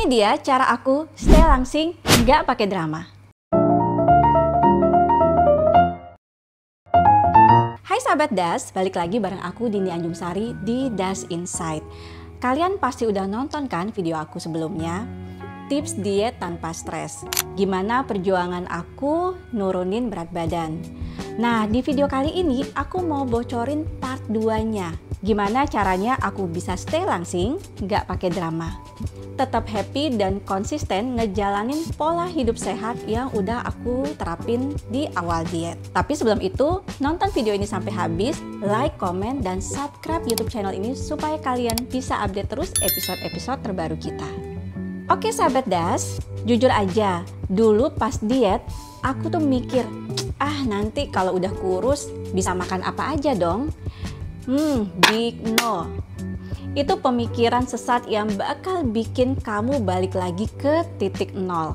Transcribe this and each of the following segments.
Ini dia cara aku stay langsing, nggak pakai drama. Hai sahabat Das, balik lagi bareng aku Dini Anjungsari di Das Insight. Kalian pasti udah nonton kan video aku sebelumnya? Tips diet tanpa stres. Gimana perjuangan aku nurunin berat badan. Nah, di video kali ini aku mau bocorin part 2-nya. Gimana caranya aku bisa stay langsing, nggak pakai drama. Tetap happy dan konsisten ngejalanin pola hidup sehat yang udah aku terapin di awal diet. Tapi sebelum itu, nonton video ini sampai habis, like, komen, dan subscribe YouTube channel ini supaya kalian bisa update terus episode-episode terbaru kita. Oke sahabat Das, jujur aja, dulu pas diet, aku tuh mikir, nanti kalau udah kurus bisa makan apa aja dong? Big no. Itu pemikiran sesat yang bakal bikin kamu balik lagi ke titik nol.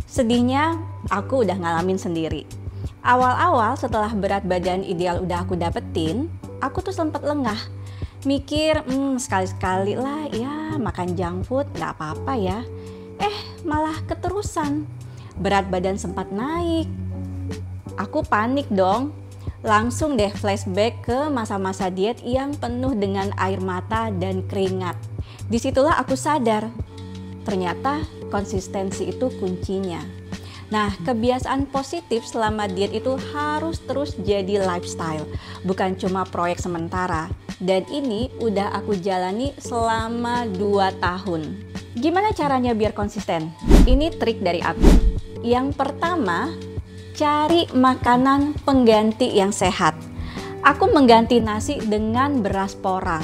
Sedihnya, aku udah ngalamin sendiri. Awal-awal setelah berat badan ideal udah aku dapetin, aku tuh sempet lengah. Mikir, sekali-sekali lah ya makan junk food gak apa-apa ya. Malah keterusan. Berat badan sempat naik. Aku panik dong. Langsung deh flashback ke masa-masa diet yang penuh dengan air mata dan keringat. Disitulah aku sadar, ternyata konsistensi itu kuncinya. Nah, kebiasaan positif selama diet itu harus terus jadi lifestyle, bukan cuma proyek sementara. Dan ini udah aku jalani selama 2 tahun. Gimana caranya biar konsisten? Ini trik dari aku. Yang pertama, cari makanan pengganti yang sehat. Aku mengganti nasi dengan beras porang.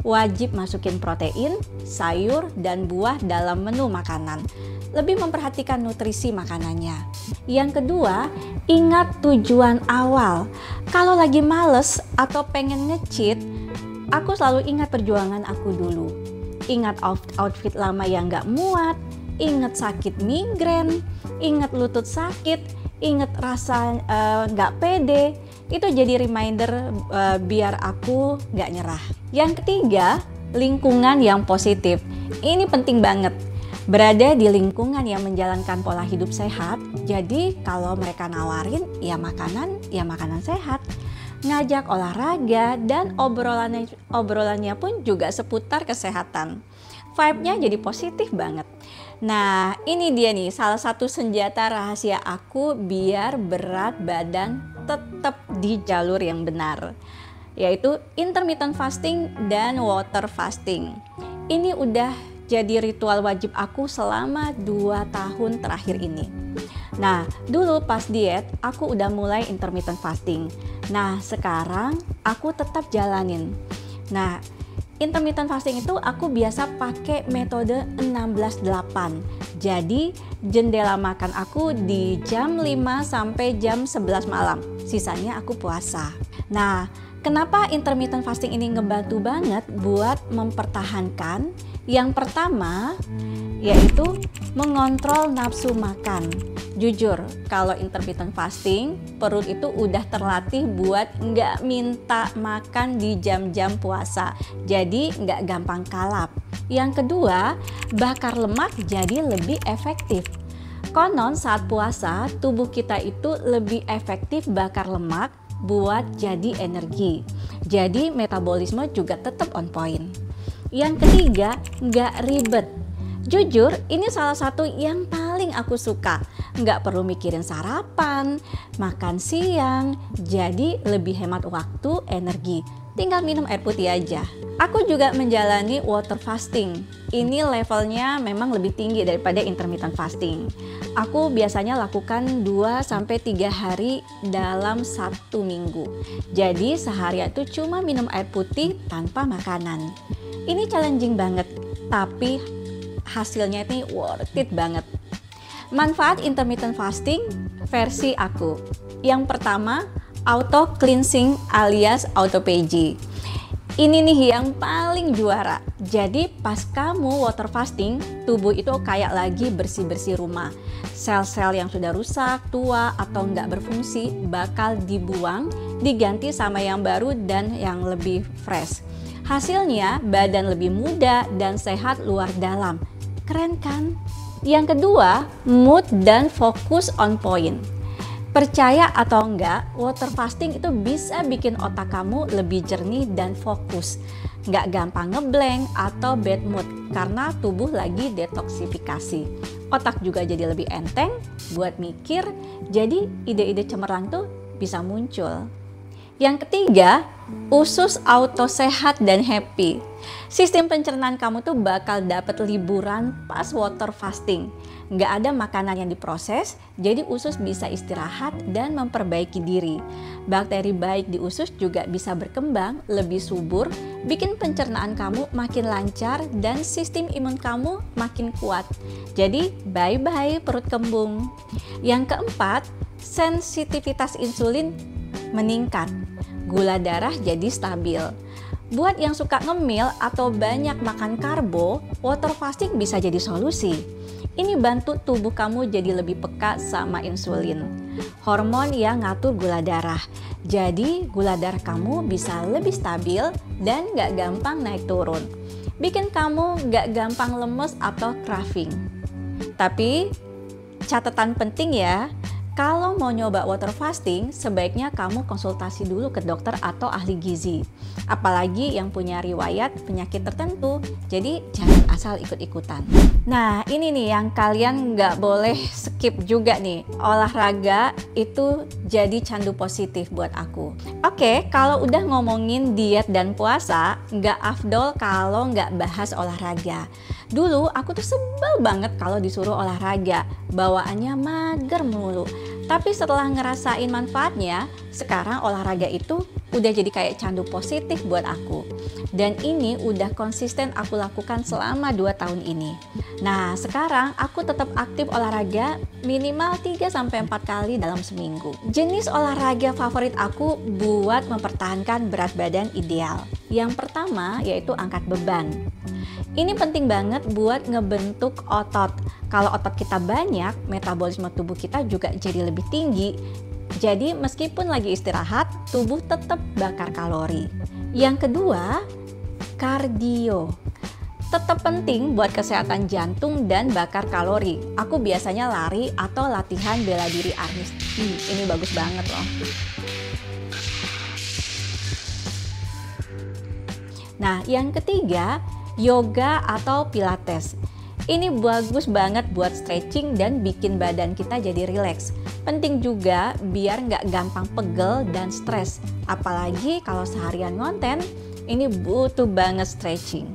Wajib masukin protein, sayur, dan buah dalam menu makanan. Lebih memperhatikan nutrisi makanannya. Yang kedua, ingat tujuan awal. Kalau lagi males atau pengen nge-cheat, aku selalu ingat perjuangan aku dulu. Ingat outfit lama yang gak muat, ingat sakit migrain, ingat lutut sakit, ingat rasa gak pede. Itu jadi reminder biar aku gak nyerah. Yang ketiga, lingkungan yang positif. Ini penting banget. Berada di lingkungan yang menjalankan pola hidup sehat, jadi kalau mereka nawarin ya makanan sehat. Ngajak olahraga dan obrolannya pun juga seputar kesehatan. Vibe-nya jadi positif banget. Nah, ini dia nih salah satu senjata rahasia aku biar berat badan tetap di jalur yang benar, yaitu intermittent fasting dan water fasting. Ini udah jadi ritual wajib aku selama 2 tahun terakhir ini. Nah, dulu pas diet aku udah mulai intermittent fasting. Nah, sekarang aku tetap jalanin. Nah, intermittent fasting itu aku biasa pakai metode 16-8. Jadi, jendela makan aku di jam 5 sampai jam 11 malam. Sisanya aku puasa. Nah, kenapa intermittent fasting ini ngebantu banget buat mempertahankan? Yang pertama, yaitu mengontrol nafsu makan. Jujur, kalau intermittent fasting, perut itu udah terlatih buat nggak minta makan di jam-jam puasa. Jadi nggak gampang kalap. Yang kedua, bakar lemak jadi lebih efektif. Konon saat puasa, tubuh kita itu lebih efektif bakar lemak buat jadi energi. Jadi metabolisme juga tetap on point. Yang ketiga, nggak ribet. Jujur, ini salah satu yang paling aku suka. Nggak perlu mikirin sarapan, makan siang, jadi lebih hemat waktu, energi. Tinggal minum air putih aja. Aku juga menjalani water fasting. Ini levelnya memang lebih tinggi daripada intermittent fasting. Aku biasanya lakukan 2-3 hari dalam 1 minggu. Jadi seharian itu cuma minum air putih tanpa makanan. Ini challenging banget, tapi hasilnya ini worth it banget. Manfaat intermittent fasting versi aku. Yang pertama, auto cleansing alias autophagy. Ini nih yang paling juara. Jadi pas kamu water fasting, tubuh itu kayak lagi bersih-bersih rumah. Sel-sel yang sudah rusak, tua, atau nggak berfungsi bakal dibuang, diganti sama yang baru dan yang lebih fresh. Hasilnya badan lebih muda dan sehat luar dalam. Keren kan? Yang kedua, mood dan fokus on point. Percaya atau enggak, water fasting itu bisa bikin otak kamu lebih jernih dan fokus. Nggak gampang ngeblank atau bad mood karena tubuh lagi detoksifikasi. Otak juga jadi lebih enteng buat mikir, jadi ide-ide cemerlang tuh bisa muncul. Yang ketiga, usus auto sehat dan happy. Sistem pencernaan kamu tuh bakal dapet liburan pas water fasting. Nggak ada makanan yang diproses, jadi usus bisa istirahat dan memperbaiki diri. Bakteri baik di usus juga bisa berkembang lebih subur, bikin pencernaan kamu makin lancar dan sistem imun kamu makin kuat. Jadi bye-bye perut kembung. Yang keempat, sensitivitas insulin meningkat, gula darah jadi stabil. Buat yang suka ngemil atau banyak makan karbo, water fasting bisa jadi solusi. Ini bantu tubuh kamu jadi lebih peka sama insulin, hormon yang ngatur gula darah. Jadi gula darah kamu bisa lebih stabil dan gak gampang naik turun. Bikin kamu gak gampang lemes atau craving. Tapi catatan penting ya, kalau mau nyoba water fasting, sebaiknya kamu konsultasi dulu ke dokter atau ahli gizi. Apalagi yang punya riwayat penyakit tertentu, jadi jangan asal ikut-ikutan. Nah, ini nih yang kalian nggak boleh skip juga nih. Olahraga itu jadi candu positif buat aku. Oke, kalau udah ngomongin diet dan puasa, nggak afdol kalau nggak bahas olahraga. Dulu aku tuh sebel banget kalau disuruh olahraga, bawaannya mager mulu. Tapi setelah ngerasain manfaatnya, sekarang olahraga itu udah jadi kayak candu positif buat aku. Dan ini udah konsisten aku lakukan selama 2 tahun ini. Nah, sekarang aku tetap aktif olahraga minimal 3-4 kali dalam seminggu. Jenis olahraga favorit aku buat mempertahankan berat badan ideal. Yang pertama yaitu angkat beban. Ini penting banget buat ngebentuk otot. Kalau otot kita banyak, metabolisme tubuh kita juga jadi lebih tinggi. Jadi meskipun lagi istirahat, tubuh tetap bakar kalori. Yang kedua, kardio. Tetap penting buat kesehatan jantung dan bakar kalori. Aku biasanya lari atau latihan bela diri arnis. Ini bagus banget loh. Nah, yang ketiga, yoga atau pilates. Ini bagus banget buat stretching dan bikin badan kita jadi rileks. Penting juga biar nggak gampang pegel dan stres. Apalagi kalau seharian ngonten, ini butuh banget stretching.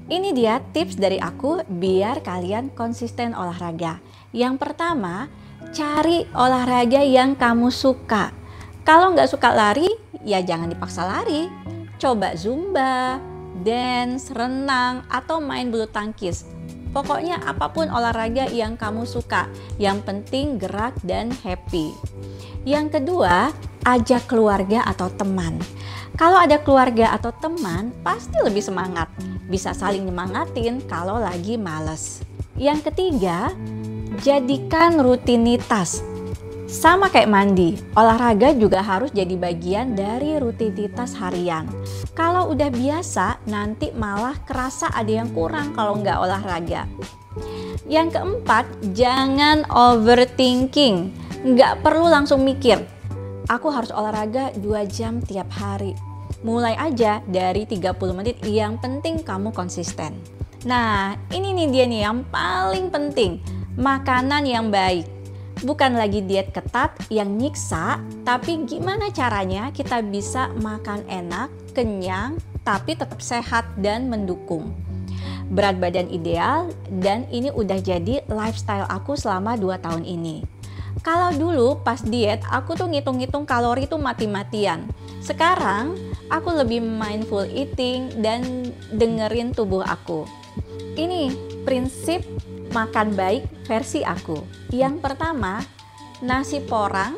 Ini dia tips dari aku biar kalian konsisten olahraga. Yang pertama, cari olahraga yang kamu suka. Kalau nggak suka lari, ya jangan dipaksa lari. Coba zumba, dance, renang, atau main bulu tangkis. Pokoknya apapun olahraga yang kamu suka, yang penting gerak dan happy. Yang kedua, ajak keluarga atau teman. Kalau ada keluarga atau teman, pasti lebih semangat. Bisa saling nyemangatin kalau lagi males. Yang ketiga, jadikan rutinitas. Sama kayak mandi, olahraga juga harus jadi bagian dari rutinitas harian. Kalau udah biasa, nanti malah kerasa ada yang kurang kalau nggak olahraga. Yang keempat, jangan overthinking. Nggak perlu langsung mikir, aku harus olahraga 2 jam tiap hari. Mulai aja dari 30 menit, yang penting kamu konsisten. Nah, ini nih dia nih yang paling penting, makanan yang baik. Bukan lagi diet ketat yang nyiksa, tapi gimana caranya kita bisa makan enak, kenyang, tapi tetap sehat dan mendukung. Berat badan ideal, dan ini udah jadi lifestyle aku selama 2 tahun ini. Kalau dulu pas diet, aku tuh ngitung-ngitung kalori tuh mati-matian. Sekarang, aku lebih mindful eating dan dengerin tubuh aku. Ini prinsip makan baik versi aku. Yang pertama, nasi porang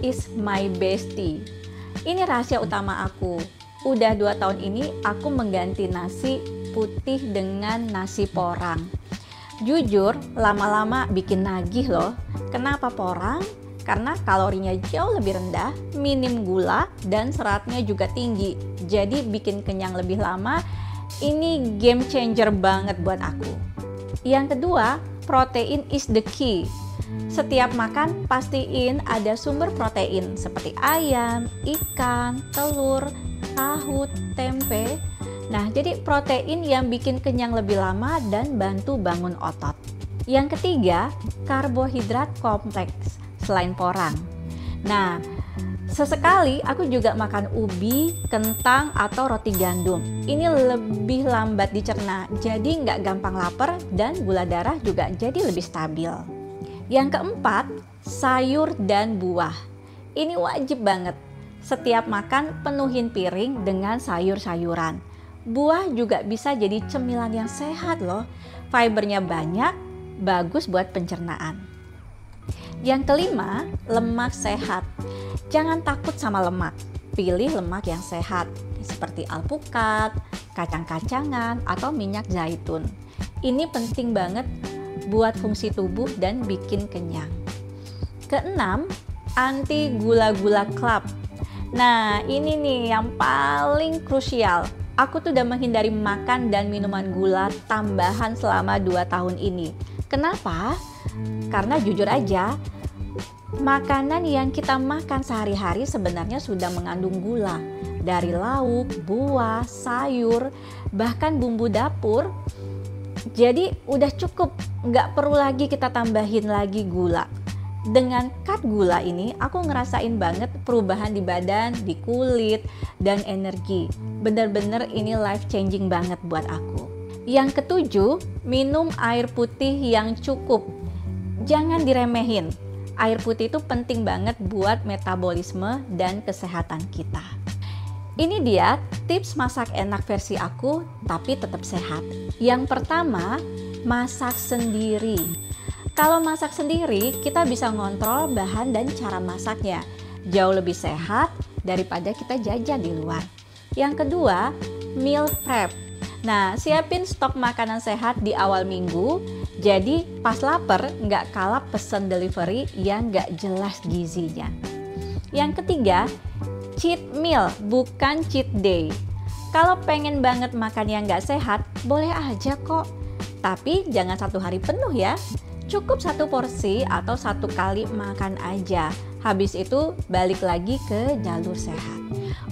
is my bestie. Ini rahasia utama aku. Udah 2 tahun ini aku mengganti nasi putih dengan nasi porang. Jujur, lama-lama bikin nagih loh. Kenapa porang? Karena kalorinya jauh lebih rendah, minim gula, dan seratnya juga tinggi. Jadi bikin kenyang lebih lama. Ini game changer banget buat aku. Yang kedua, protein is the key. Setiap makan pastiin ada sumber protein seperti ayam, ikan, telur, tahu, tempe. Nah, jadi protein yang bikin kenyang lebih lama dan bantu bangun otot. Yang ketiga, karbohidrat kompleks selain porang. Nah, sesekali aku juga makan ubi, kentang, atau roti gandum. Ini lebih lambat dicerna, jadi nggak gampang lapar dan gula darah juga jadi lebih stabil. Yang keempat, sayur dan buah. Ini wajib banget. Setiap makan penuhin piring dengan sayur-sayuran. Buah juga bisa jadi cemilan yang sehat loh. Fibernya banyak, bagus buat pencernaan. Yang kelima, lemak sehat. Jangan takut sama lemak. Pilih lemak yang sehat seperti alpukat, kacang-kacangan, atau minyak zaitun. Ini penting banget buat fungsi tubuh dan bikin kenyang. Keenam, anti gula-gula club. Nah, ini nih yang paling krusial. Aku tuh udah menghindari makan dan minuman gula tambahan selama 2 tahun ini. Kenapa? Karena jujur aja, makanan yang kita makan sehari-hari sebenarnya sudah mengandung gula. Dari lauk, buah, sayur, bahkan bumbu dapur. Jadi udah cukup, nggak perlu lagi kita tambahin lagi gula. Dengan cut gula ini, aku ngerasain banget perubahan di badan, di kulit, dan energi. Bener-bener ini life changing banget buat aku. Yang ketujuh, minum air putih yang cukup. Jangan diremehin. Air putih itu penting banget buat metabolisme dan kesehatan kita. Ini dia tips masak enak versi aku, tapi tetap sehat. Yang pertama, masak sendiri. Kalau masak sendiri, kita bisa ngontrol bahan dan cara masaknya. Jauh lebih sehat daripada kita jajan di luar. Yang kedua, meal prep. Nah, siapin stok makanan sehat di awal minggu. Jadi pas lapar nggak kalah pesen delivery yang nggak jelas gizinya. Yang ketiga, cheat meal bukan cheat day. Kalau pengen banget makan yang nggak sehat, boleh aja kok. Tapi jangan 1 hari penuh ya. Cukup 1 porsi atau 1 kali makan aja. Habis itu balik lagi ke jalur sehat.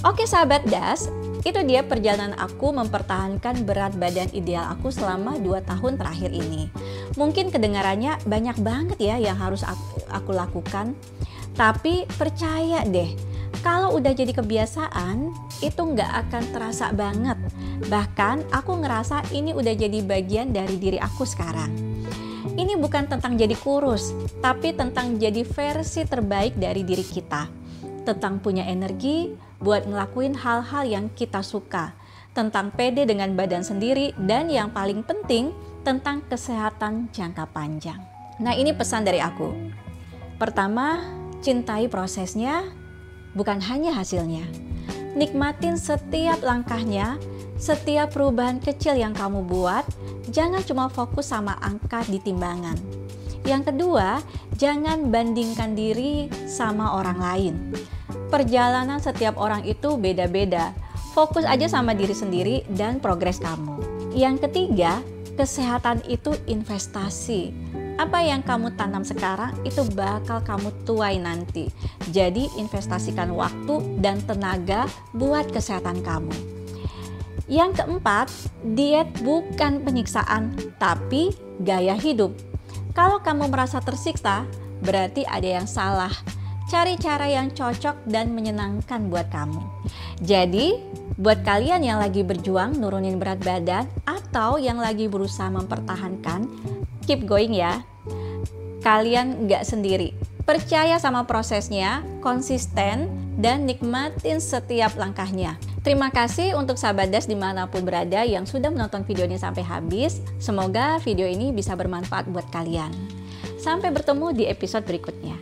Oke sahabat Das, itu dia perjalanan aku mempertahankan berat badan ideal aku selama 2 tahun terakhir ini. Mungkin kedengarannya banyak banget ya yang harus aku lakukan. Tapi percaya deh, kalau udah jadi kebiasaan, itu nggak akan terasa banget. Bahkan aku ngerasa ini udah jadi bagian dari diri aku sekarang. Ini bukan tentang jadi kurus, tapi tentang jadi versi terbaik dari diri kita. Tentang punya energi buat ngelakuin hal-hal yang kita suka. Tentang pede dengan badan sendiri, dan yang paling penting, tentang kesehatan jangka panjang. Nah, ini pesan dari aku. Pertama, cintai prosesnya, bukan hanya hasilnya. Nikmatin setiap langkahnya, setiap perubahan kecil yang kamu buat. Jangan cuma fokus sama angka di timbangan. Yang kedua, jangan bandingkan diri sama orang lain. Perjalanan setiap orang itu beda-beda. Fokus aja sama diri sendiri dan progres kamu. Yang ketiga, kesehatan itu investasi. Apa yang kamu tanam sekarang itu bakal kamu tuai nanti. Jadi investasikan waktu dan tenaga buat kesehatan kamu. Yang keempat, diet bukan penyiksaan, tapi gaya hidup. Kalau kamu merasa tersiksa, berarti ada yang salah. Cari cara yang cocok dan menyenangkan buat kamu. Jadi, buat kalian yang lagi berjuang nurunin berat badan atau yang lagi berusaha mempertahankan, keep going ya. Kalian nggak sendiri. Percaya sama prosesnya, konsisten, dan nikmatin setiap langkahnya. Terima kasih untuk sahabat Das dimanapun berada yang sudah menonton video ini sampai habis. Semoga video ini bisa bermanfaat buat kalian. Sampai bertemu di episode berikutnya.